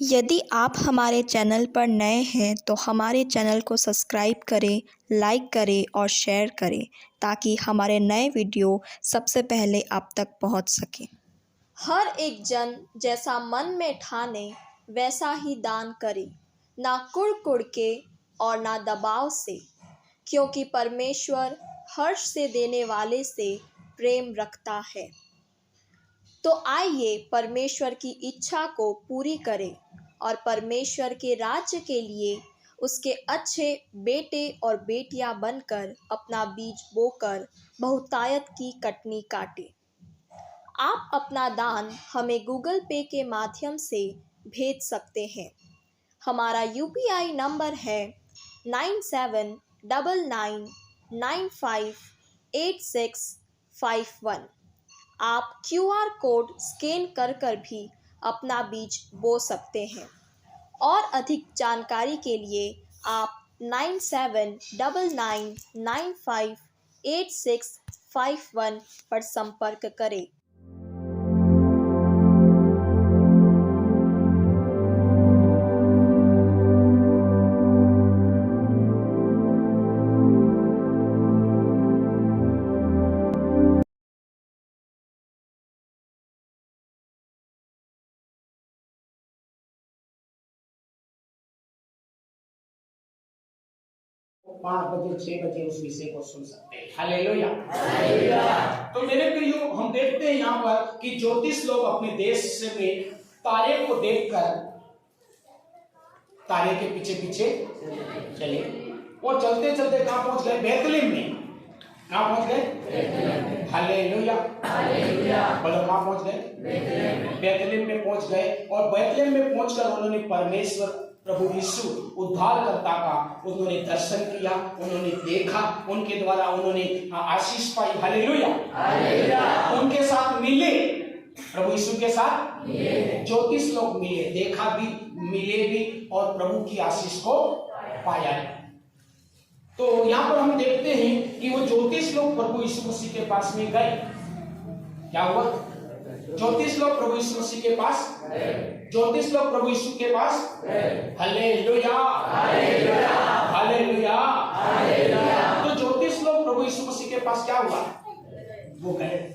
यदि आप हमारे चैनल पर नए हैं तो हमारे चैनल को सब्सक्राइब करें, लाइक करें और शेयर करें ताकि हमारे नए वीडियो सबसे पहले आप तक पहुंच सकें। हर एक जन जैसा मन में ठाने वैसा ही दान करे, ना कुड़ के और ना दबाव से, क्योंकि परमेश्वर हर्ष से देने वाले से प्रेम रखता है। तो आइए परमेश्वर की इच्छा को पूरी करें और परमेश्वर के राज्य के लिए उसके अच्छे बेटे और बेटियां बनकर अपना बीज बोकर बहुतायत की कटनी काटें। आप अपना दान हमें गूगल पे के माध्यम से भेज सकते हैं। हमारा UPI नंबर है 9799958651। आप QR कोड स्कैन कर भी अपना बीज बो सकते हैं और अधिक जानकारी के लिए आप 9799958651 पर संपर्क करें। पाँच बजे 6 बजे उस विषय को सुन सकते हैं। Hallelujah, hallelujah. तो मेरे प्रियो, हम देखते हैं यहाँ पर कि ज्योतिष लोग अपने देश में तारे को देखकर तारे के पीछे पीछे चले और चलते चलते कहाँ पहुंच गए? बेथलेम में। कहाँ पहुंच गए? Hallelujah, hallelujah. बोलो, कहाँ पहुंच गए? बेथलेम में पहुंच गए और बेथलेम में पहुंचकर उन्होंने परमेश्वर प्रभु यीशु उद्धारकर्ता का उन्होंने दर्शन किया, उन्होंने देखा, उनके द्वारा उन्होंने आशीष पाई। Hallelujah, hallelujah. उनके साथ मिले, प्रभु यीशु के साथ ज्योतिष लोग मिले, देखा भी, मिले भी और प्रभु की आशीष को पाया। तो यहाँ पर हम देखते हैं कि वो ज्योतिष लोग प्रभु यीशु मसीह के पास में गए। क्या हुआ? ज्योतिष लोग प्रभु यीशु मसीह के पास, ज्योतिष लोग प्रभु यीशु के पास, हालेलुया, हालेलुया, हालेलुया, हालेलुया। तो ज्योतिष लोग प्रभु यीशु मसीह के पास क्या हुआ? वो गए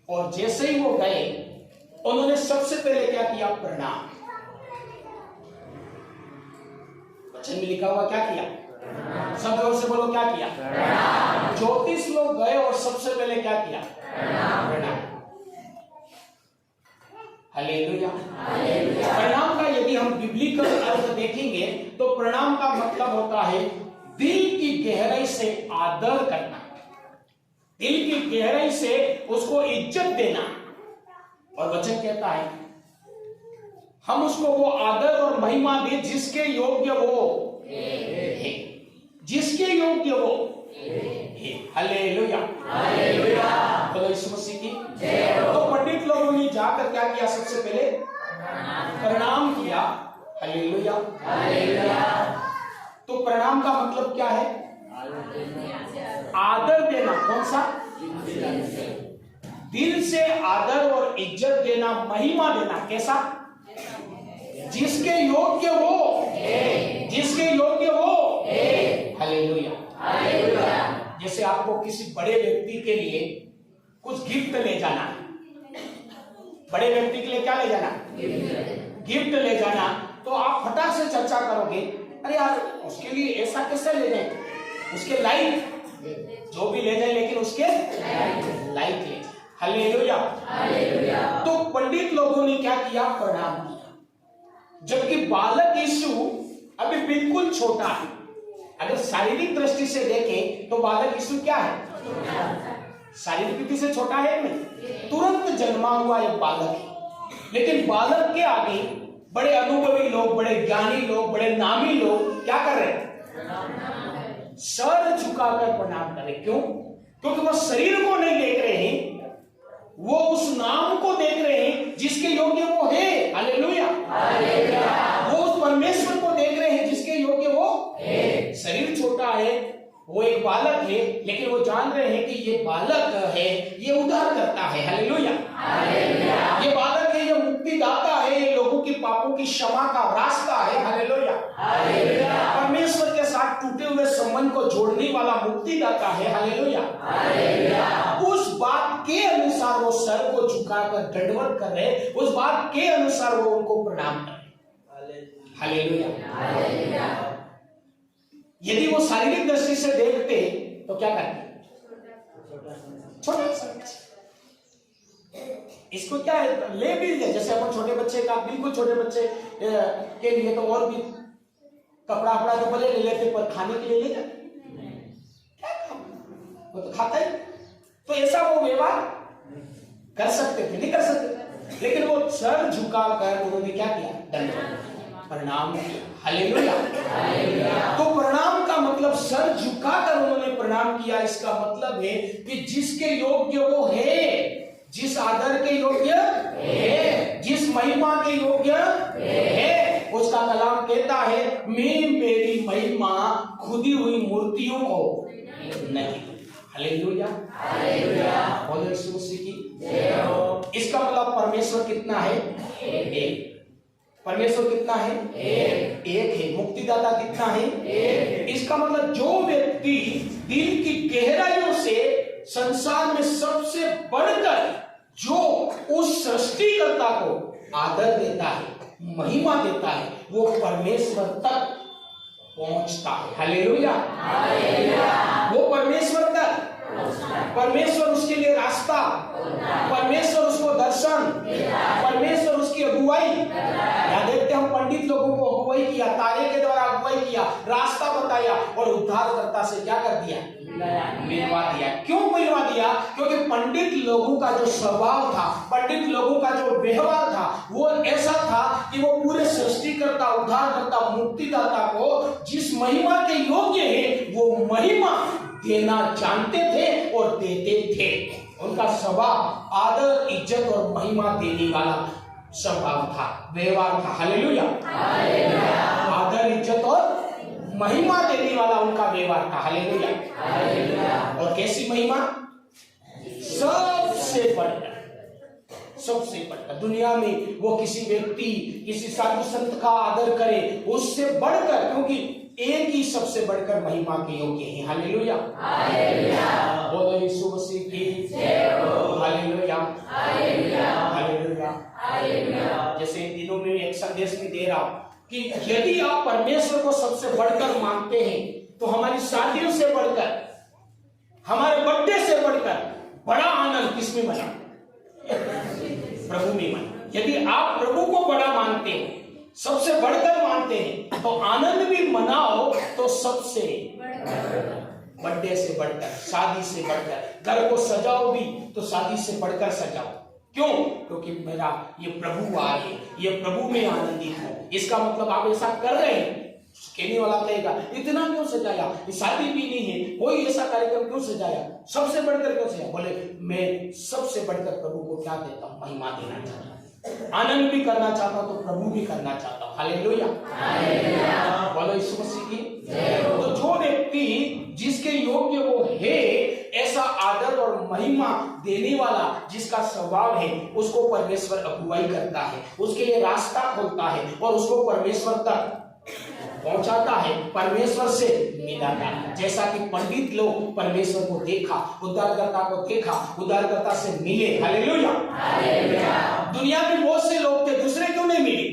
और जैसे ही वो गए उन्होंने सबसे पहले क्या किया? प्रणाम। वचन में लिखा हुआ क्या किया? सब जोर से बोलो, क्या किया? ज्योतिष लोग गए और सबसे पहले क्या किया? प्रणाम। Hallelujah, hallelujah. प्रणाम का यदि हम बिब्लिकल अर्थ देखेंगे तो प्रणाम का मतलब होता है दिल की गहराई से आदर करना, दिल की गहराई से उसको इज्जत देना। और वचन कहता है हम उसको वो आदर और महिमा दे जिसके योग्य वो है, जिसके योग्य वो है। Hallelujah, hallelujah. बोलो यीशु मसीह की जय हो। तो पंडित लोगों ने जाकर क्या किया? सबसे पहले प्रणाम किया। Hallelujah, hallelujah. तो प्रणाम का मतलब क्या है? आदर देना। कौन सा? दिल से आदर और इज्जत देना, महिमा देना। कैसा? जिसके योग्य वो, जिसके योग्य वो। Hallelujah, hallelujah. जैसे आपको किसी बड़े व्यक्ति के लिए कुछ गिफ्ट ले जाना, बड़े व्यक्ति के लिए क्या ले जाना? गिफ्ट ले जाना। तो आप फटाक से चर्चा करोगे, अरे यार उसके लिए ऐसा कैसे ले जाए, उसके लाइक जो भी ले जाए, लेकिन उसके लाइक ले। Hallelujah, hallelujah. तो पंडित लोगों ने क्या किया? प्रणाम किया। जबकि बालक यीशु अभी बिल्कुल छोटा है। अगर शारीरिक दृष्टि से देखें तो बालक यीशु क्या है? शारीरिक रीति से छोटा है नहीं, तुरंत जन्मा हुआ एक बालक है। लेकिन बालक के आगे बड़े अनुभवी लोग, बड़े ज्ञानी लोग, बड़े नामी लोग क्या कर रहे हैं? सर झुकाकर प्रणाम कर रहे। क्यों? क्योंकि वो शरीर को नहीं देख रहे हैं, वो उस नाम को देख रहे हैं जिसके योग्य वो है। Hallelujah, hallelujah. वो उस परमेश्वर को देख रहे हैं जिसके योग्य वो है। शरीर छोटा है, वो एक बालक है, लेकिन वो जान रहे हैं कि ये बालक है, ये उद्धार करता है। Hallelujah, hallelujah. ये बालक है, ये मुक्तिदाता पापों की क्षमा का रास्ता है। हालेलुया। परमेश्वर के साथ टूटे हुए संबंध को जोड़ने वाला मुक्तिदाता है। हालेलुया। उस बात के अनुसार वो सर को झुकाकर दंडवत कर रहे, उस बात के अनुसार वो उनको प्रणाम कर रहे। हालेलुया। यदि वो शारीरिक दृष्टि से देखते तो क्या करते? छोटा सा इसको क्या है, ले भी ले, जैसे अपन छोटे बच्चे का, बिल्कुल छोटे बच्चे के लिए तो और भी कपड़ा वपड़ा तो भले ले लेते, पर खाने के लिए ले जाते क्या काम, वो तो खाता ही। तो ऐसा वो व्यवहार कर सकते थे? नहीं कर सकते, लेकिन वो सर झुकाकर उन्होंने क्या किया? दंडवत, प्रणाम किया। हालेलुया। तो प्रणाम का मतलब सर झुकाकर उन्होंने प्रणाम किया। इसका मतलब है कि जिसके योग्य वो है, जिस आदर के योग्य है, जिस महिमा के योग्य है, उसका कलाम कहता है मैं मेरी महिमा खुदी हुई मूर्तियों को नहीं। हालेलुया। बोलो यीशु मसीह की जय हो। इसका मतलब परमेश्वर कितना है? एक। परमेश्वर कितना है? एक है। मुक्तिदाता कितना है? एक। इसका मतलब जो व्यक्ति दिल की गहराइयों से संसार में सबसे बढ़कर जो उस सृष्टिकर्ता को आदर देता है, महिमा देता है, वो परमेश्वर तक पहुंचता है। हालेलुया। वो परमेश्वर तक, परमेश्वर उसके लिए रास्ता, परमेश्वर उसको दर्शन, परमेश्वर उसकी अगुवाई। यहाँ देखते हम पंडित लोगों को अगुवाई किया, तारे के द्वारा अगुवाई किया, रास्ता बताया और उद्धारकर्ता से क्या कर दिया? मिलवा दिया। क्यों मिलवा दिया? क्योंकि पंडित लोगों का जो स्वभाव था, पंडित लोगों का जो व्यवहार था, वो ऐसा था कि वो पूरे सृष्टिकर्ता, उद्धारकर्ता, मुक्तिदाता को जिस महिमा के योग्य है वो महिमा देना जानते थे और देते थे। उनका स्वभाव आदर, इज्जत और महिमा देने वाला स्वभाव था, व्यवहार था। हालेलुया। आदर, इज्जत और महिमा देने वाला उनका व्यवहार था। हालेलुया। और कैसी महिमा? सबसे बढ़कर, सबसे बढ़कर। दुनिया में वो किसी व्यक्ति, किसी साधु संत का आदर करे उससे बढ़कर, क्योंकि एक ही सबसे बढ़कर महिमा के योग्य है। हालेलुया। बोलो यीशु मसीह की जय हो। हालेलुया। हालेलुया। जैसे इन दिनों में एक संदेश भी दे रहा हूं कि यदि आप परमेश्वर को सबसे बढ़कर मानते हैं तो हमारी शादियों से बढ़कर, हमारे बर्थडे से बढ़कर बड़ा आनंद किसमें मना? प्रभु में मना। यदि आप प्रभु को बड़ा मानते हैं, सबसे बढ़कर मानते हैं, तो आनंद भी मनाओ तो सबसे बर्थडे से बढ़कर, शादी से बढ़कर, घर को सजाओ भी तो शादी से बढ़कर सजाओ। क्यों? क्योंकि मेरा ये प्रभु आ रहे, ये प्रभु में आनंदित हो। इसका मतलब आप ऐसा कर रहे हैं। कहने वाला कहेगा इतना क्यों सजाया, शादी भी नहीं है, कोई ऐसा कार्यक्रम क्यों सजाया, सबसे बढ़कर क्यों सजाया? बोले मैं सबसे बढ़कर प्रभु को क्या देता हूँ? महिमा देना चाहता हूँ, आनंद भी करना चाहता हूँ, तो प्रभु भी करना चाहता हूँ। हालेलुया। बोलो यीशु मसीह की जय हो। तो जो व्यक्ति जिसके योग्य वो है, ऐसा आदर और महिमा देने वाला जिसका स्वभाव है, उसको परमेश्वर अगुवाई करता है, उसके लिए रास्ता खोलता है और उसको परमेश्वर तक पहुंचाता है, परमेश्वर से मिलाता है। जैसा कि पंडित लोग परमेश्वर को देखा, उद्धारकर्ता को देखा, उद्धारकर्ता से मिले। हालेलुया। दुनिया में बहुत से लोग थे, दूसरे क्यों नहीं मिले?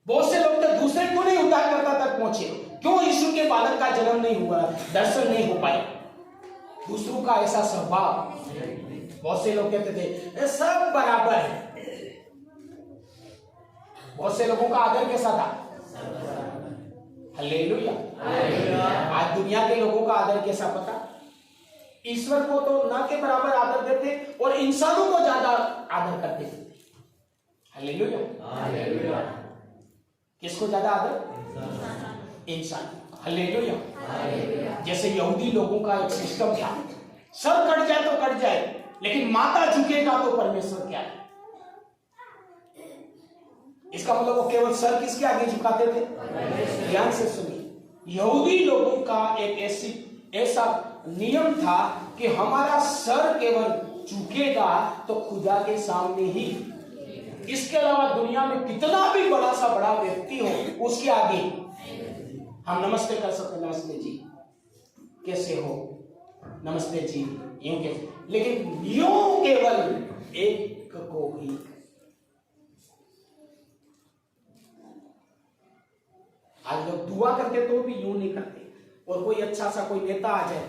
बहुत से लोग थे, दूसरे क्यों नहीं उद्धारकर्ता तक पहुंचे? क्यों यीशु के बालक का जन्म नहीं हुआ, दर्शन नहीं हो पाए? दूसरों का ऐसा स्वभाव। बहुत से लोग कहते थे सब बराबर है। बहुत से लोगों का आदर कैसा था? हालेलुया। आज दुनिया के लोगों का आदर कैसा पता? ईश्वर को तो ना के बराबर आदर देते और इंसानों को ज्यादा आदर करते थे। हालेलुया। किसको ज्यादा आदर? इंसान। हालेलुया। जैसे यहूदी लोगों का एक सिस्टम था, सर कट जाए तो कट जाए, लेकिन माथा झुकेगा तो परमेश्वर क्या है? इसका मतलब वो केवल सर किसके आगे झुकाते थे? ध्यान से सुनिए, यहूदी लोगों का एक ऐसा नियम था कि हमारा सर केवल झुकेगा तो खुदा के सामने ही, इसके अलावा दुनिया में कितना भी बड़ा सा बड़ा व्यक्ति हो, उसके आगे हम नमस्ते कर सकते, नमस्ते जी कैसे हो, नमस्ते जी यूं कैसे, लेकिन यूं केवल एक को ही। आज लोग दुआ करते तो भी यूं नहीं करते, और कोई अच्छा सा कोई नेता आ जाए,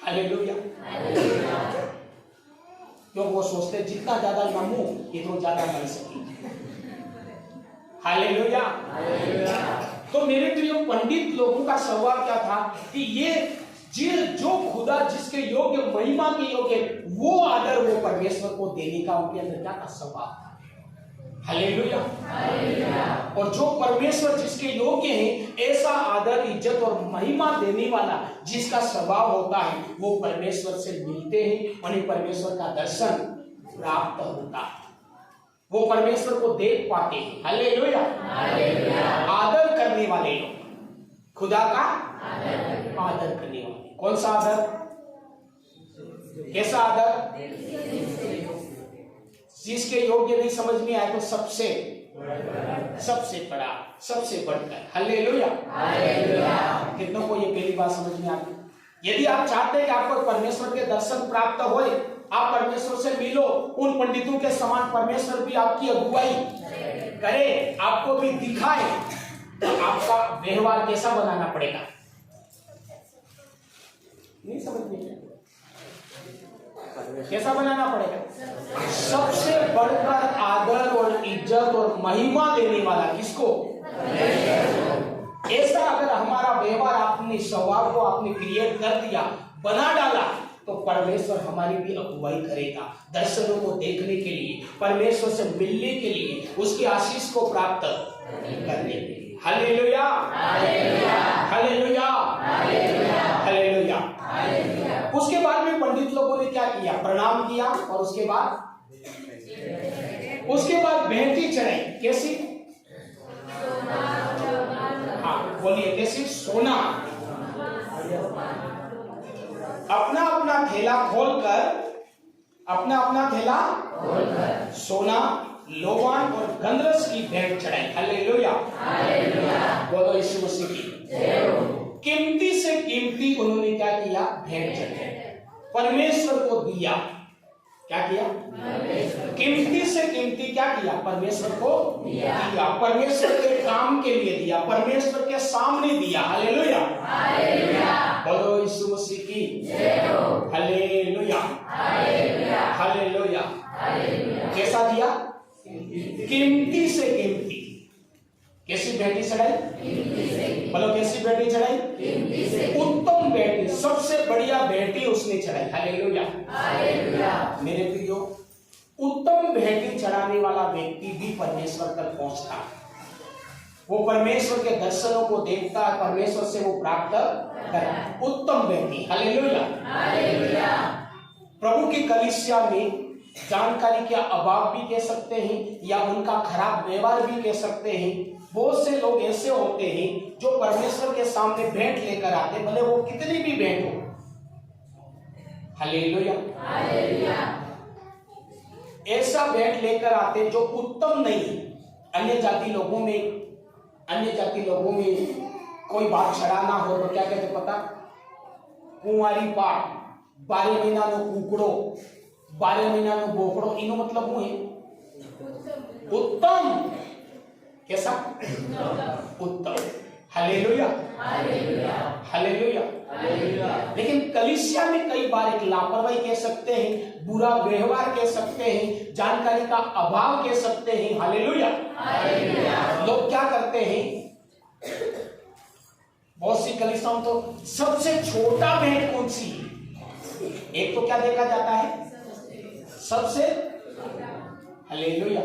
हालेलुया, क्योंकि वो सोचते जितना ज्यादा नमू इतना ज्यादा बन सके। हालेलुया। तो मेरे प्रिय पंडित लोगों का स्वभाव क्या था कि ये जो खुदा जिसके योग्य, महिमा के योग्य, वो आदर वो परमेश्वर को देने का उनके अंदर क्या था, स्वभाव था। हालेलुया। और जो परमेश्वर जिसके योग्य है, ऐसा आदर, इज्जत और महिमा देने वाला जिसका स्वभाव होता है, वो परमेश्वर से मिलते हैं, उन्हें परमेश्वर का दर्शन प्राप्त होता है, वो परमेश्वर को देख पाते हैं। हालेलुया। आदर करने वाले लोग, खुदा का आदर करने वाले। कौन सा आदर, कैसा आदर? जिसके योग्य नहीं समझ में आए तो सबसे बड़ा, सबसे बढ़कर। हालेलुया। कितनों को ये पहली बात समझ में आती? यदि आप चाहते हैं कि आपको परमेश्वर के दर्शन प्राप्त होए, आप परमेश्वर से मिलो, उन पंडितों के समान परमेश्वर भी आपकी अगुवाई करे, आपको भी दिखाए, तो आपका व्यवहार कैसा बनाना पड़ेगा? नहीं समझ में, कैसा बनाना पड़ेगा? सबसे बढ़कर आदर और इज्जत और महिमा देने वाला किसको? ऐसा अगर हमारा व्यवहार, आपने स्वभाव को आपने क्रिएट कर दिया, बना डाला, तो परमेश्वर हमारी भी अगुवाई करेगा, दर्शनों को देखने के लिए, परमेश्वर से मिलने के लिए, उसकी आशीष को प्राप्त करने के लिए। Hallelujah, hallelujah, hallelujah. उसके बाद में पंडित लोगों ने क्या किया? प्रणाम किया, और उसके बाद भेंटी चढ़ाई। कैसी? हाँ बोलिए, कैसी? सोना। अपना अपना थैला खोलकर, सोना, लोबान और गंधरस की भेंट चढ़ाई। हालेलुया, बोलो यीशु मसीह की। कीमती से कीमती उन्होंने क्या किया? भेंट चढ़ाई, परमेश्वर को दिया। क्या किया? कीमती से कीमती क्या किया? परमेश्वर को दिया, परमेश्वर के काम के लिए दिया, परमेश्वर के सामने दिया। हालेलुया, बोलो यीशु मसीह की। Hallelujah, hallelujah. कैसा दिया? कीमती से कीमती। कैसी भेंटी चढ़ाई? बोलो, कैसी भेंटी चढ़ाई? उत्तम भेंटी, सबसे बढ़िया भेंटी उसने चढ़ाई। हालेलुया, मेरे प्रियो, उत्तम भेंटी चढ़ाने वाला व्यक्ति भी परमेश्वर तक पहुंचता है, वो परमेश्वर के दर्शनों को देखता है, परमेश्वर से वो प्राप्त करता। उत्तम भेंटी। हालेलुया। प्रभु की कलीसिया में जानकारी का अभाव भी कह सकते हैं, या उनका खराब व्यवहार भी कह सकते हैं। बहुत से लोग ऐसे होते हैं जो परमेश्वर के सामने भेंट लेकर आते, भले वो कितनी भी भेंट हो। हालेलुया, ऐसा भेंट लेकर आते जो उत्तम नहीं। अन्य जाति लोगों में कोई बात छड़ाना हो तो क्या कहते पता? कुंवारी पाठ, 12 महीना नो कुकड़ो, 12 महीना नो बोकड़ो, इनो मतलब वो है उत्तम। कैसा? उत्तम। Hallelujah, hallelujah. लेकिन कलीसिया में कई बार एक लापरवाही कह सकते हैं, बुरा व्यवहार कह सकते हैं, जानकारी का अभाव कह सकते हैं। हालेलुया। लोग क्या करते हैं, बहुत सी कलीसियाओं तो सबसे छोटा भेंट कौन सी? एक तो क्या देखा जाता है? सबसे। हालेलुया।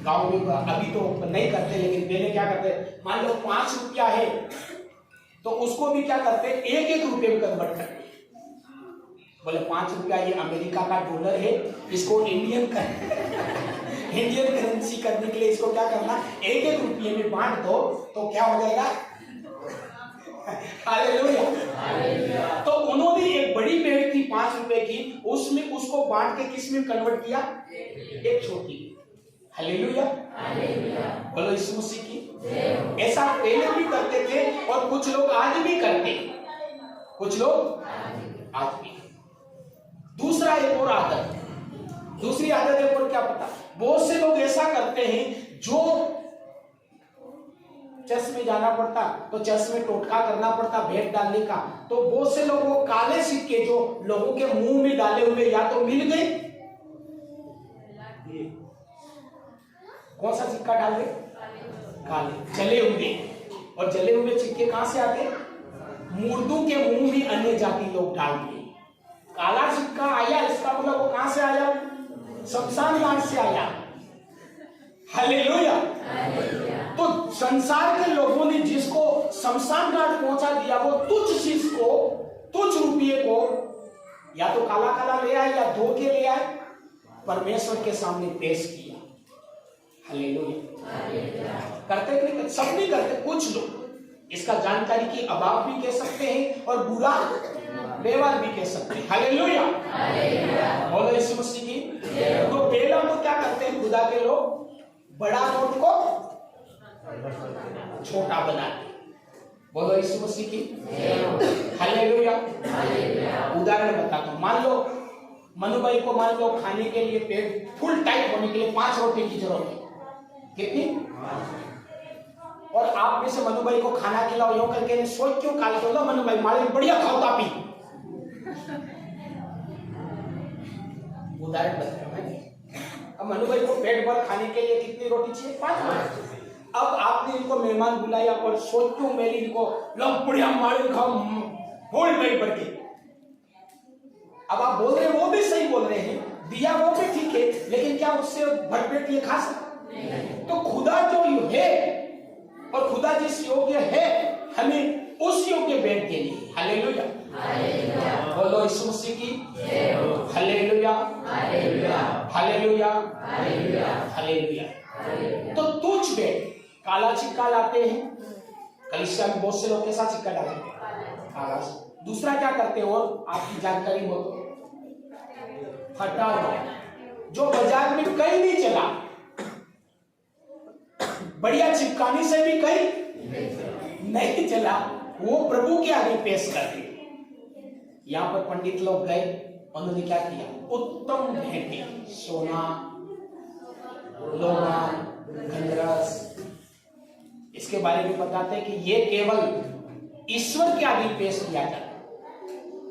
गांव में अभी तो नहीं करते, लेकिन पहले क्या करते? मान लो 5 रुपया है तो उसको भी क्या करते? 1-1 रुपये में कन्वर्ट करते। बोले 5 रुपया ये अमेरिका का डॉलर है, इसको इंडियन करेंसी करने के लिए इसको क्या करना? 1-1 रुपये में बांट दो, तो क्या हो जाएगा? हालेलुया। तो उन्होंने एक बड़ी भेंट थी 5 रुपए की, उसमें उसको बांट के किस में कन्वर्ट किया? एक छोटी। हालेलुया। बोलो यीशु मसीह की। ऐसा पहले भी करते थे और कुछ लोग आज भी करते, कुछ लोग आज भी। दूसरा एक और आदत, दूसरी आदत एक और क्या पता, बहुत से लोग ऐसा करते हैं जो चर्च में जाना पड़ता तो चर्च में टोटका करना पड़ता भेंट डालने का, तो बहुत से लोग वो काले सिक्के जो लोगों के मुंह में डाले हुए या तो मिल गए, कौन सा सिक्का डाल दे? काले जले हुए। और जले हुए सिक्के कहां से आते? मुर्दों के मुंह में अन्य जाति लोग डाल दिए। काला सिक्का आया, इसका मतलब वो कहां से आया? शमशान घाट से आया। हालेलुया। तो संसार के लोगों ने जिसको शमशान घाट पहुंचा दिया, वो तुच्छ चीज को, तुच्छ रुपये को या तो काला काला ले आए या धो के ले आए, परमेश्वर के सामने पेश किया। हालेलुया। करते कि नहीं? सब नहीं करते, कुछ लोग इसका जानकारी की अभाव भी कह सकते हैं और बुरा व्यवहार भी कह सकते हैं। हालेलुया। बोलो यीशु मसीह की। तो पहला तो क्या करते हैं खुदा के लोग? बड़ा नोट को छोटा बनाते। बोलो यीशु मसीह की। हालेलुया। उदाहरण बताता हूं। मान लो मनु भाई को, मान लो खाने के लिए पेट फुल टाइट होने के लिए 5 रोटी की जरूरत है। कितनी? और आप में से मनु भाई को खाना खिलाओ यूं करके सोच क्यों काल कर लो, मनु भाई मारे बढ़िया खाओ तापी। उदाहरण बता रहा हूं। अब मनु भाई को पेट भर खाने के लिए कितनी रोटी चाहिए? 5 रोटी। अब आपने इनको मेहमान बुलाया और सोच क्यों मेरी इनको लो बढ़िया मारे खाओ होल पेट भर के। अब आप बोल रहे हैं, वो भी सही बोल रहे हैं, दिया वो भी ठीक है, लेकिन क्या उससे भरपेट ये खा सकते? तो खुदा जो है और खुदा जिस योग्य है, हमें उस योग्य भेंट के लिए। हालेलुया। बोलो यीशु मसीह की। हालेलुया। हालेलुया। हालेलुया। तो तुच्छ भेंट, काला सिक्का लाते हैं। कलीसिया में बहुत से लोग के साथ सिक्का डालते हैं काला। दूसरा क्या करते हैं और आपकी जानकारी हो तो? फटा हुआ, जो बाजार में कहीं नहीं चला, बढ़िया चिपकाने से भी कहीं नहीं चला, वो प्रभु के आगे पेश कर दिए। यहां पर पंडित लोग गए, उन्होंने क्या किया? उत्तम भेंटें, सोना, लोहा, गंधरस, इसके बारे में बताते हैं कि ये केवल ईश्वर के आगे पेश किया जाता।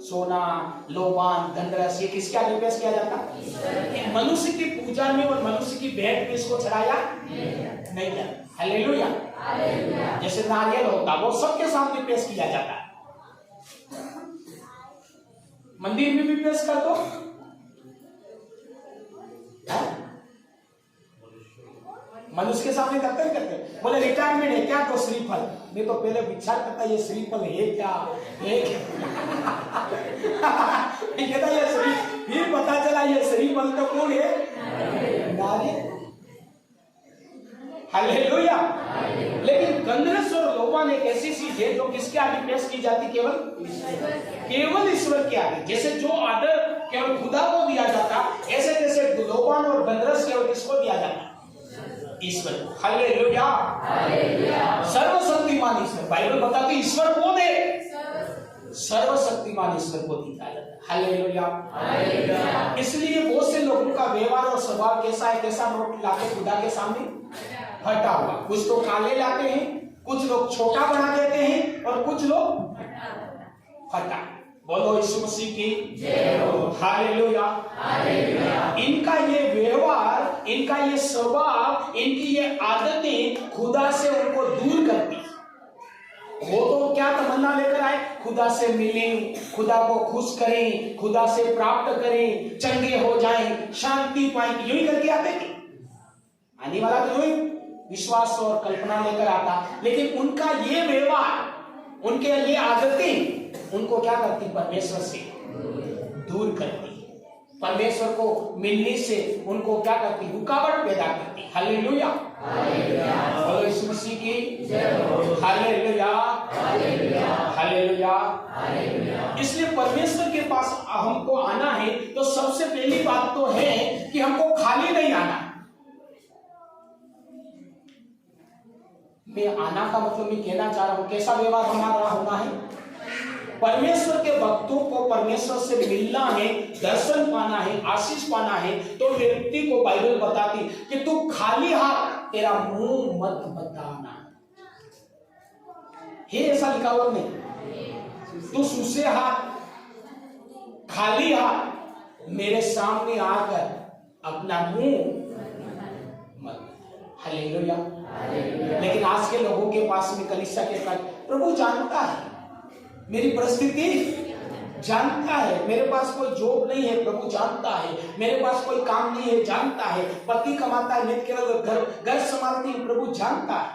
सोना, लोबान, गंधरस, ये किसके आगे पेश किया जाता? मनुष्य की पूजा में और मनुष्य की भेंट में इसको चढ़ाया नहीं जाता। हालेलुया। जैसे नारियल होता, वो सबके सामने पेश किया जाता है। मंदिर में भी पेश कर दो, मनुष्य के सामने करते करते बोले रिटायरमेंट है क्या? तो श्रीफल। मैं तो पहले विचार करता ये श्रीफल है क्या, कहता ये श्री, फिर पता चला ये श्रीफल तो कौन है? नारियल। हालेलुया। लेकिन गंधरस और लोबान एक ऐसी चीज है जो किसके आगे पेश की जाती? केवल ईश्वर के आगे। जैसे जो आदर केवल खुदा को दिया जाता, ऐसे जैसे लोबान और गंधरस केवल किसको दिया जाता? ईश्वर को। हालेलुया। सर्वशक्तिमान ईश्वर, बाइबल बताती ईश्वर कौन है? सर्वशक्तिमान ईश्वर को दिया जाता है। हालेलुया। इसलिए बहुत से लोगों का व्यवहार और स्वभाव कैसा है? कैसा नोट लाके खुदा के सामने फटा हुआ। कुछ तो काले लाते हैं, कुछ लोग छोटा बना देते हैं और कुछ लोग फटा। बोलो यीशु मसीह की जय हो। हालेलुया। इनका ये व्यवहार, इनका ये स्वभाव, इनकी ये आदतें खुदा से उनको दूर करती। वो तो क्या तमन्ना लेकर आए? खुदा से मिलें, खुदा को खुश करें, खुदा से प्राप्त करें, चंगे हो जाएं, शांति पाएं, यूं ही करके आते थे। आने वाला तो यूं ही विश्वास और कल्पना लेकर आता, लेकिन उनका ये व्यवहार, उनके ये आदतें उनको क्या करती? परमेश्वर से दूर करती। परमेश्वर को मिलने से उनको क्या करती? रुकावट पैदा करती। हालेलुया। बोलो यीशु मसीह की जय हो। हालेलुया। हालेलुया। इसलिए परमेश्वर के पास हमको आना है तो सबसे पहली बात तो है कि हमको खाली नहीं आना। मैं आना का मतलब मैं कहना चाह रहा हूं कैसा व्यवहार हमारा होना है। परमेश्वर के भक्तों को परमेश्वर से मिलना है, दर्शन पाना है, आशीष पाना है, तो व्यक्ति को बाइबल बताती कि तू खाली हाथ तेरा मुंह मत बताना। है ऐसा लिखा हुआ नहीं? तू सूसे हाथ, खाली हाथ मेरे सामने आकर अपना मुंह मत। हालेलुया। लेकिन आज के लोगों के पास में कलीसिया के पास प्रभु जानता है मेरी परिस्थिति, जानता है मेरे पास कोई जॉब नहीं है, प्रभु जानता है मेरे पास कोई काम नहीं है, जानता है पति कमाता है, मैं केवल घर संभालती हूं, प्रभु जानता है।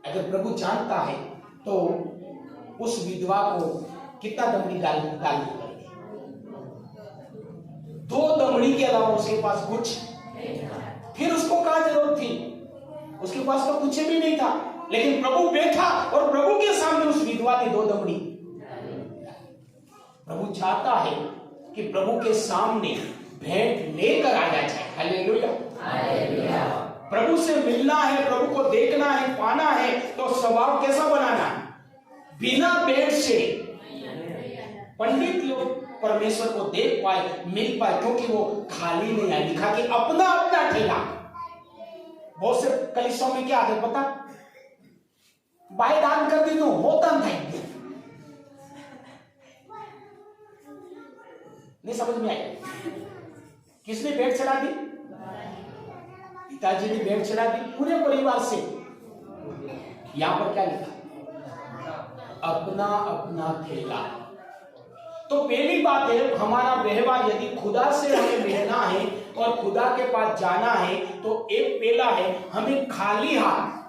अगर प्रभु जानता है तो उस विधवा को कितना दमड़ी डालनी पड़ेगी? 2 दमड़ी के अलावा उसके पास कुछ, फिर उसको क्या जरूरत थी? उसके पास तो कुछ भी नहीं था, लेकिन प्रभु बैठा और प्रभु के सामने उस विधवा की 2 दमड़ी। प्रभु चाहता है कि प्रभु के सामने भेंट लेकर आ जाए। हालेलुया। प्रभु से मिलना है, प्रभु को देखना है, पाना है, तो स्वभाव कैसा बनाना है? बिना भेंट से पंडित लोग परमेश्वर को देख पाए, मिल पाए, क्योंकि वो खाली नहीं है। लिखा कि अपना अपना ठेला। बहुत से कलीसियाओं में क्या आते पता? बाय दान कर दी तो होता नहीं। नहीं समझ में आई? किसने भेंट चढ़ा दी? पिताजी ने भेंट चढ़ा दी पूरे परिवार से। यहां पर क्या लिखा? अपना अपना ठेला। तो पहली बात है हमारा व्यवहार, यदि खुदा से हमें मिलना है और खुदा के पास जाना है तो एक पहला है हमें खाली हाथ।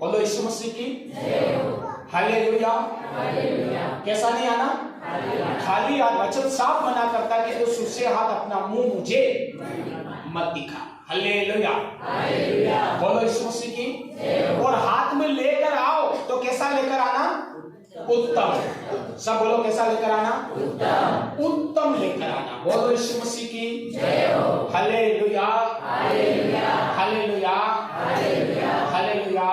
बोलो यीशु मसीह की हालेलुया। कैसा नहीं आना? खाली हाथ। वचन साफ मना करता है कि तो सूसे हाथ अपना मुंह मुझे मत दिखा। हालेलुया। बोलो यीशु मसीह की। और हाथ में लेकर आओ तो कैसा लेकर आना? उत्तम। सब बोलो कैसा लेकर आना? उत्तम। उत्तम लेकर आना। बोलो यीशु मसीह की हालेलुया। हालेलुया। हालेलुया।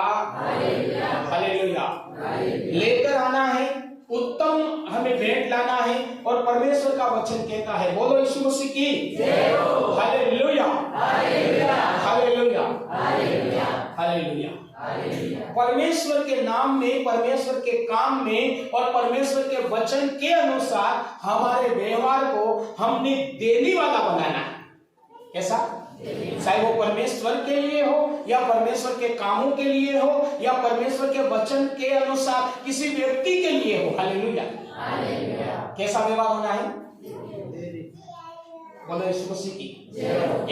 हालेलुया। लेकर आना है, उत्तम हमें भेंट लाना है, और परमेश्वर का वचन कहता है बोलो यीशु मसीह की हालेलुया। हालेलुया। हालेलुया। परमेश्वर के नाम में, परमेश्वर के काम में और परमेश्वर के वचन के अनुसार हमारे व्यवहार को हमने देने वाला बनाना है। कैसा? चाहे वो परमेश्वर के लिए हो या परमेश्वर के कामों के लिए हो या परमेश्वर के वचन के अनुसार किसी व्यक्ति के लिए हो। हालेलुया। कैसा व्यवहार होना है? बोलो यीशु मसीह की।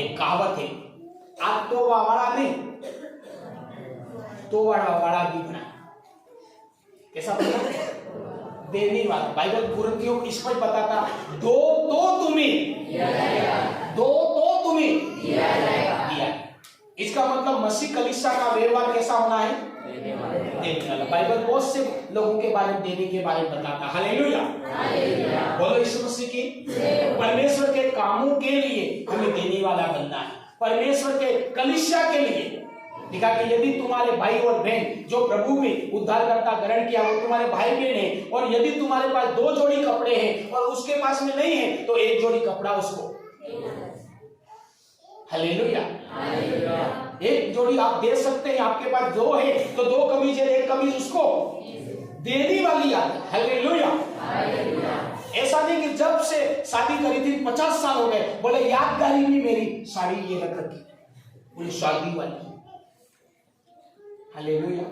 एक कहावत है, आज तो वाड़ा नहीं तो वाड़ा भी बना। कैसा बना? देने वाला। बाइबल कुरिन्थियों को स्पष्ट बताता, दो तो तुम्हें दिया जाएगा। इसका मतलब मसीह कलीसिया का व्यवहार कैसा होना है? देने वाला। बाइबल बहुत से लोगों के बारे में देने के बारे में बताता। हालेलुया। बोलो यीशु मसीह की। परमेश्वर के कामों के लिए हमें देने वाला बनना है। परमेश्वर के कलीसिया के लिए लिखा कि यदि तुम्हारे भाई और बहन जो प्रभु में उद्धारकर्ता ग्रहण किया वो तुम्हारे भाई बहन है, और यदि तुम्हारे पास 2 जोड़ी कपड़े हैं और उसके पास में नहीं है तो 1 जोड़ी कपड़ा उसको। हालेलुया। 1 जोड़ी आप दे सकते हैं, आपके पास 2 है तो 2 कमीज है, 1 कमीज उसको देने वाली याद। हालेलुया। ऐसा नहीं कि जब से शादी करी थी 50 साल हो गए, बोले यादगारी में मेरी साड़ी ये रख रखी, बोले शादी वाली। हालेलुया।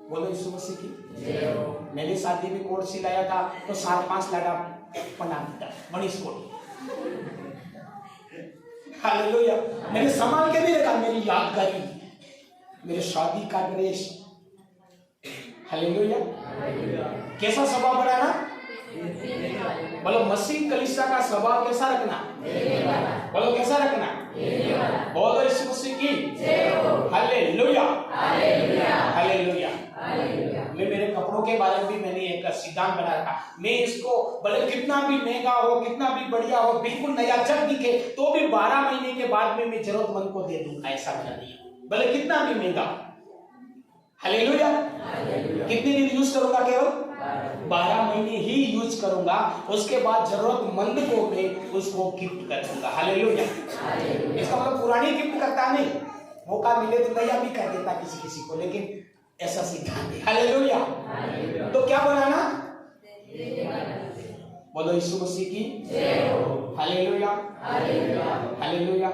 बोलो यीशु मसीह की। मैंने शादी में कोट सिलाया था तो 7-5 लाडा बना दिया, मनीष कोट। हालेलुया। मैंने संभाल के भी रखा, मेरी यादगारी, मेरे शादी का ड्रेस। हालेलुया। कैसा स्वभाव बनाना? बोलो मसीह कलीसिया का स्वभाव कैसा रखना? बोलो कैसा रखना? बोलो यीशु मसीह की हालेलुया। के बारे में भी मैंने एक सिद्धांत बना रखा, मैं इसको भले कितना भी महंगा हो, कितना भी बढ़िया हो, बिल्कुल नया जग दिखे तो भी 12 महीने के बाद में मैं जरूरतमंद को दे दूंगा, ऐसा बना दिया, भले कितना भी महंगा। हालेलुया। कितने दिन यूज करूंगा? केवल 12 महीने ही यूज करूंगा, उसके बाद जरूरतमंद को मैं उसको गिफ्ट कर दूंगा। हालेलुया। इसका मतलब पुरानी गिफ्ट करता नहीं, मौका मिले तो नया भी कर देता किसी किसी को, लेकिन ऐसा सिद्धांत है। हालेलुया। तो क्या बनाना? बोलो यीशु मसीह की जय हो। Hallelujah, hallelujah.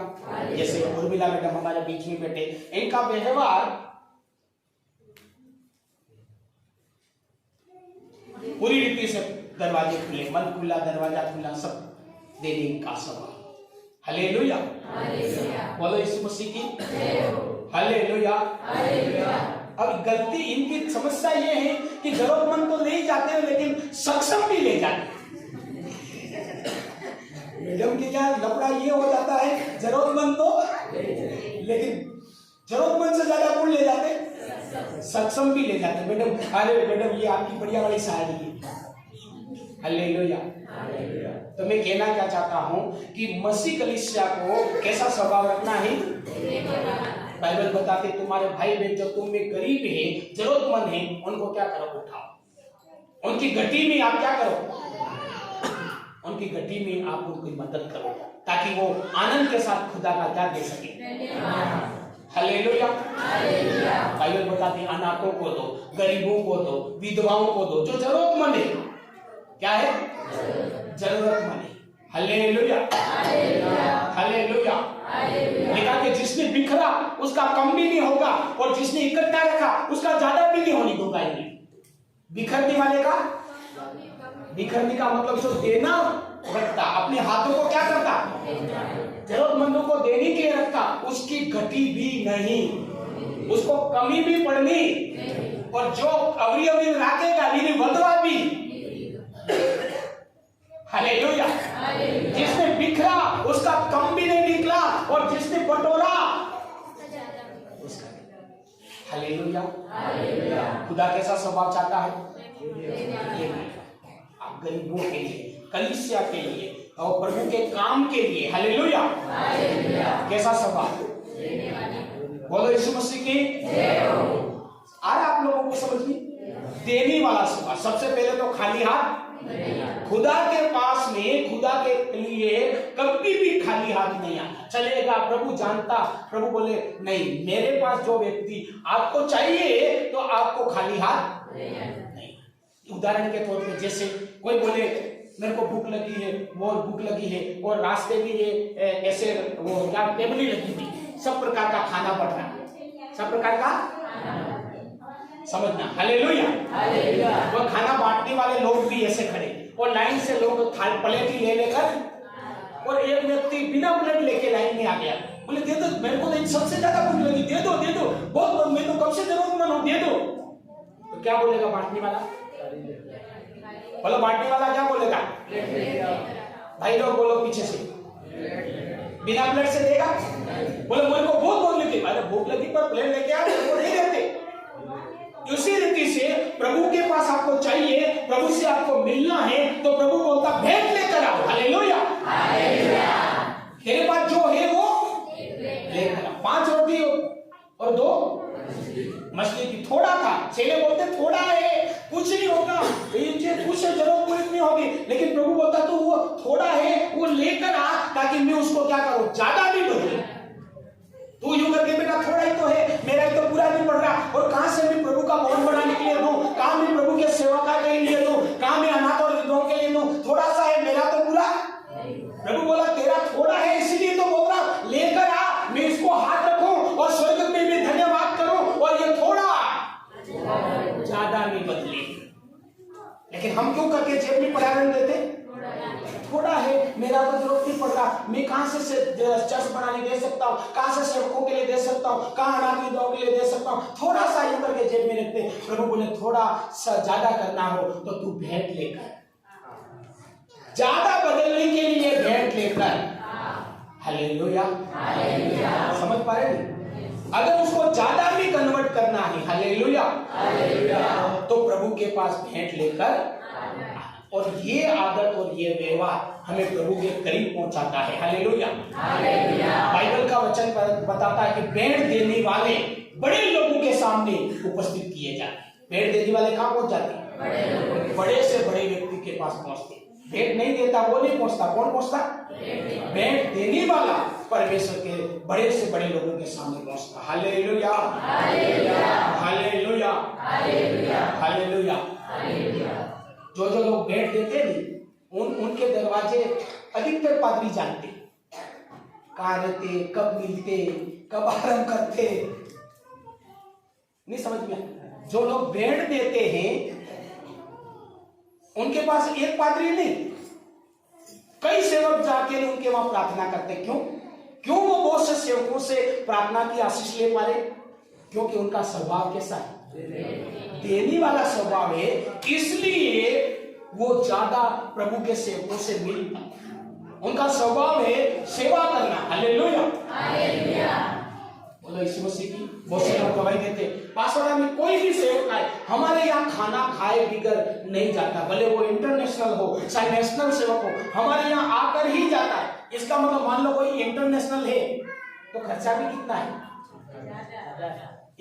जैसे उर्मिला मैडम हमारे बीच में बैठे, इनका व्यवहार पूरी रीति से दरवाजे खुले, मन खुला, दरवाजा खुला, सब देने का सवाल। हालेलुया, बोलो यीशु मसीह की जय हो। हालेलुया। अब गलती इनकी समस्या ये है कि जरूरतमंद तो ले जाते हैं लेकिन सक्षम भी ले जाते हैं। मैडम के क्या लफड़ा ये हो जाता है, जरूरतमंद तो लेकिन जरूरतमंद से ज्यादा कौन ले जाते? सक्षम भी ले जाते। मैडम, अरे मैडम ये आपकी बढ़िया वाली साड़ी है। हालेलुया। तो मैं कहना क्या चाहता हूं कि मसीह कलीसिया को कैसा स्वभाव रखना है? बाइबल बताते तुम्हारे भाई बहन जब तुम में गरीब है, जरूरतमंद है, उनको क्या करो? उठाओ। उनकी गति में आप क्या करो? उनकी गति में आप उनकी मदद करो ताकि वो आनंद के साथ खुदा का क्या दे सके। हालेलुया। बाइबल बताती है अनाथों को दो, गरीबों को दो, विधवाओं को दो, जो जरूरतमंद है। क्या है? जरूरतमंद है। Hallelujah, hallelujah. लिखा कि जिसने बिखरा उसका कम भी नहीं होगा और जिसने इकट्ठा रखा उसका ज्यादा भी नहीं होने दूंगा। बिखरने वाले का, बिखरने का मतलब जो देना रखता, अपने हाथों को क्या करता? जरूरतमंदों को देने के लिए रखता, उसकी घटी भी नहीं, उसको कमी भी पड़नी, और जो अवरी अवरी रखेगा नहीं बदवा भी। हालेलुया। जिसने बिखरा उसका कम भी नहीं निकला और जिसने बटोरा उसका। हालेलुया। खुदा कैसा स्वभाव चाहता है? आप गरीबों के लिए, कलीसिया के लिए और प्रभु के काम के लिए। हालेलुया। कैसा स्वभाव? बोलो यीशु मसीह की जय हो। आ रहा आप लोगों को समझ में? देने वाला स्वभाव। सबसे पहले तो खाली हाथ खुदा के पास में, खुदा के लिए कभी भी खाली हाथ नहीं आना चलेगा। प्रभु जानता, प्रभु बोले नहीं, मेरे पास जो व्यक्ति आपको चाहिए तो आपको खाली हाथ नहीं। उदाहरण के तौर पे जैसे कोई बोले मेरे को भूख लगी है, वो भूख लगी है और रास्ते में ये ऐसे वो क्या टेबल लगी थी, सब प्रकार का खाना पड़ रहा है, सब प्रकार का समझना। हालेलुया। वो खाना बांटने वाले लोग भी ऐसे खड़े और लाइन से लोग थाल प्लेट ले लेकर, और एक व्यक्ति बिना प्लेट लेके लाइन में आ गया, बोले दे दो मेरे को, तो सबसे ज्यादा भूख लगी, दे दो दे दो, बहुत मैं तो कब से जरूरतमंद हूं, दे दो। तो क्या बोलेगा बांटने वाला? बोलो बांटने वाला क्या बोलेगा? भाई लोग बोलो पीछे से, बिना प्लेट से देगा? बोले मेरे को बहुत भूख लगी, अरे भूख लगी पर प्लेट लेके आ, वो नहीं देते। उसी रीति से प्रभु के पास आपको चाहिए, प्रभु से आपको मिलना है, तो प्रभु बोलता भेंट लेकर आओ। हालेलुया। तेरे पास जो है वो लेकर आओ। 5 रोटी और 2 मछली की, थोड़ा था, चेले बोलते थोड़ा है, कुछ नहीं होगा, कुछ जरूरत पूरी नहीं होगी, लेकिन प्रभु बोलता तो वो थोड़ा है वो लेकर आ ताकि मैं उसको क्या करूं, ज्यादा भी बदलूं। तू यूं करके बेटा थोड़ा ही तो है, मेरा ही तो पूरा नहीं पड़ रहा, और कहां से मैं प्रभु का भवन बनाने के लिए दूं, कहां मैं प्रभु के सेवका के लिए दूं, कहां मैं अनाथ और विधवाओं के लिए दूं, थोड़ा सा है, मेरा तो पूरा। प्रभु बोला तेरा थोड़ा है, इसीलिए तो बोल रहा लेकर आ, मैं इसको हाथ रखूं और स्वर्ग में भी धन्यवाद करूं, और ये थोड़ा ज्यादा नहीं बदले। लेकिन हम क्यों करके जेब में पड़ा रहने देते? थोड़ा है, मेरा तो जरूरत नहीं पड़ रहा, मैं कहां से चर्च बनाने दे सकता हूं, कहां से सेवकों के लिए दे सकता हूं, कहां अनाथ विधवाओं के लिए दे सकता हूं, थोड़ा सा यूं करके जेब में रखते। प्रभु बोले थोड़ा सा ज्यादा करना हो तो तू भेंट लेकर, ज्यादा बदलने के लिए भेंट लेकर। हालेलुया। समझ पा रहे? अगर उसको ज्यादा भी कन्वर्ट करना नहीं। हालेलुया। तो प्रभु के पास भेंट लेकर, और ये आदत और ये व्यवहार हमें प्रभु के करीब पहुंचाता है। हालेलुया। बाइबल का वचन बताता है कि भेंट देने वाले बड़े लोगों के सामने उपस्थित किए जाते हैं। भेंट देने वाले कहाँ पहुंच जाते हैं? बड़े से बड़े व्यक्ति के पास पहुंचते। भेंट नहीं देता वो नहीं पहुंचता, कौन पहुंचता? भेंट देने वाला परमेश्वर के बड़े से बड़े लोगों के सामने पहुंचता। हालेलुया। हालेलुया। हालेलुया। जो लोग भेंट देते नहीं, उनके दरवाजे अधिकतर पादरी जानते, कहाँ रहते, कब मिलते, कब आराम करते, नहीं समझ में। जो लोग भेंट देते हैं उनके पास एक पादरी नहीं, कई सेवक जाके उनके वहां प्रार्थना करते। क्यों वो बहुत से सेवकों से प्रार्थना की आशीष ले पा रहे? क्योंकि उनका स्वभाव कैसा है? देने वाला स्वभाव है, इसलिए वो ज्यादा प्रभु के सेवकों से मिल पाते। उनका स्वभाव है सेवा करना। हालेलुया। बोलो यीशु मसीह की। बहुत से लोग गवाही देते, पासवाड़ा में कोई भी सेवक आए, हमारे यहाँ खाना खाए बिगर नहीं जाता, भले वो इंटरनेशनल हो चाहे नेशनल सेवक हो, हमारे यहाँ आकर ही जाता है। इसका मतलब मान लो कोई इंटरनेशनल है तो खर्चा भी कितना है?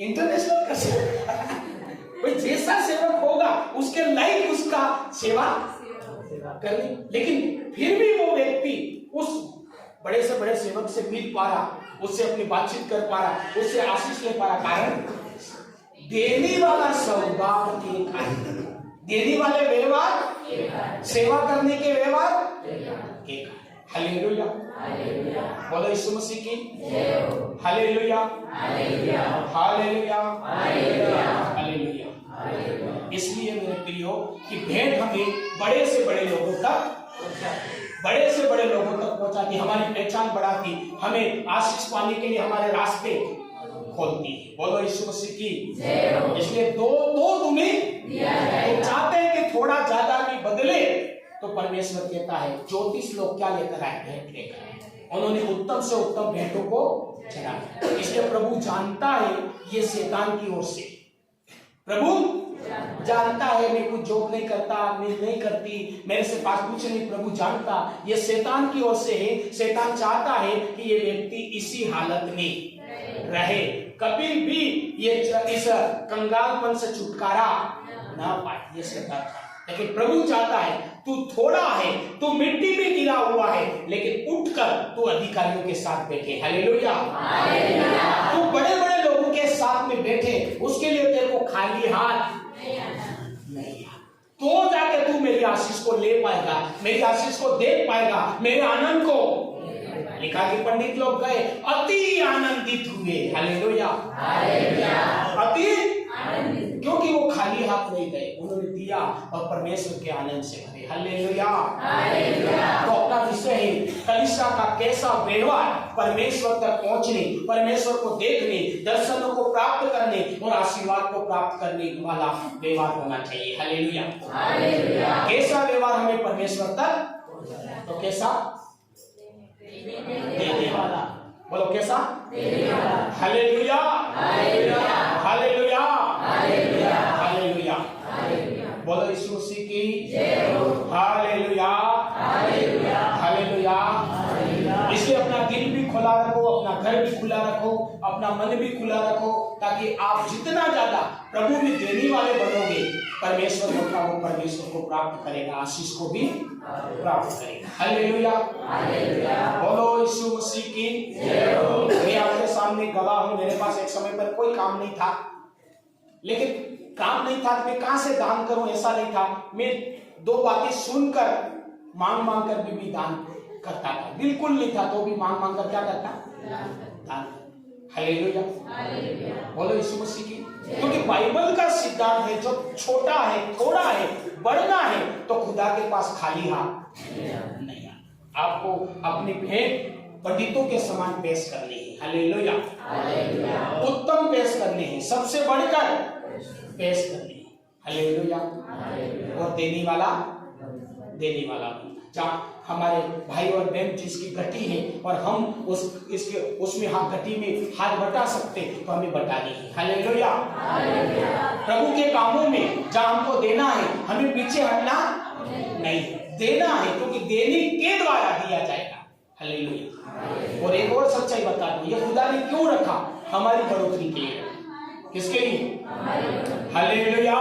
इंटरनेशनल का सेवक भाई जैसा सेवक होगा उसके लायक उसका सेवा करनी। लेकिन फिर भी वो व्यक्ति उस बड़े से बड़े सेवक से मिल पा रहा, उससे अपनी बातचीत कर पा रहा, उससे आशीष ले पा रहा, कारण देने वाला स्वभाव एक है। देने वाले व्यवहार, सेवा करने के व्यवहार एक है। हालेलुया। बोलो यीशु मसीह की। हालेलुया। हालेलुया। हालेलुया। इसलिए मेरे प्रियो कि भेंट हमें बड़े से बड़े लोगों तक पहुंचाती, हमारी पहचान बढ़ाती, हमें आशीष पाने के लिए हमारे रास्ते खोलती है। बोलो यीशु मसीह की। इसलिए दो तुम्हें तो चाहते हैं कि थोड़ा ज्यादा भी बदले, तो परमेश्वर कहता है 34 लोग क्या लेकर आए? भेंट लेकर आए। उन्होंने उत्तम से उत्तम भेंटों को चढ़ाया। इसलिए प्रभु जानता है ये शैतान की ओर से, प्रभु जानता है मैं कुछ जोक नहीं करता, मैं नहीं करती, मेरे से पास कुछ नहीं, प्रभु जानता ये शैतान की ओर से है। शैतान चाहता है कि ये व्यक्ति इसी हालत में रहे, कभी भी ये इस कंगालपन से छुटकारा ना पाए, ये शैतान। लेकिन प्रभु चाहता है तू थोड़ा है, तू मिट्टी में गिरा हुआ है, लेकिन उठकर तू अधिकारियों के साथ बैठे। हालेलुया। तू बड़े बड़े लोगों के साथ में बैठे, उसके लिए तेरे को खाली हाथ नहीं, तो जाके तू मेरी आशीष को ले पाएगा, मेरी आशीष को देख पाएगा, मेरे आनंद को। लिखा कि पंडित लोग गए अति आनंदित हुए। हालेलुया। अति, क्योंकि वो खाली हाथ नहीं गए, उन्होंने दिया और परमेश्वर के आनंद से भरे। हालेलुया। तो अपना विषय है कलीसिया का कैसा व्यवहार परमेश्वर तक पहुंचने, परमेश्वर को देखने, दर्शनों को प्राप्त करने और आशीर्वाद को प्राप्त करने वाला व्यवहार होना चाहिए। हालेलुया। कैसा व्यवहार हमें परमेश्वर तक? तो कैसा? देने वाला। बोलो कैसा? हालेलुया। हालेलुया। हालेलुया। बोलो यीशु मसीह की। हालेलुया। हालेलुया। इसलिए अपना दिल भी खुला रखो, अपना घर भी खुला रखो, अपना मन भी खुला रखो, ताकि आप जितना ज्यादा प्रभु में देने वाले बनोगे, परमेश्वर होगा वो परमेश्वर को प्राप्त करेगा, आशीष को भी प्राप्त करेगा। हालेलुया। बोलो यीशु मसीह की। मैं आपके सामने गवाह हूं, मेरे पास एक समय पर कोई काम नहीं था, लेकिन काम नहीं था, मैं कहां से दान करूं ऐसा नहीं था। मैं दो बातें सुनकर मांग कर भी दान करता था, बिल्कुल नहीं था तो भी मांग कर क्या करता? दान। हालेलुया। बोलो यीशु मसीह की। क्योंकि बाइबल का सिद्धांत है जो छोटा है, थोड़ा है, बढ़ना है तो खुदा के पास खाली हाथ नहीं है। आपको अपनी भेंट पंडितों के समान पेश करनी है। हालेलुया। उत्तम पेश करनी है, सबसे बढ़कर पेश करनी है। हालेलुया। और देने वाला जहाँ हमारे भाई और बहन जिसकी गटी है और हम उसमें गटी में हाथ बटा सकते तो हमें बटानी है। हालेलुया। प्रभु के कामों में जहां हमको देना है हमें पीछे हटना नहीं, देना है क्योंकि देने के द्वारा दिया जाएगा। हालेलुया। और एक और सच्चाई बता दूं, ये खुदा ने क्यों रखा? हमारी बढ़ोतरी के लिए। किसके लिए? हालेलुया।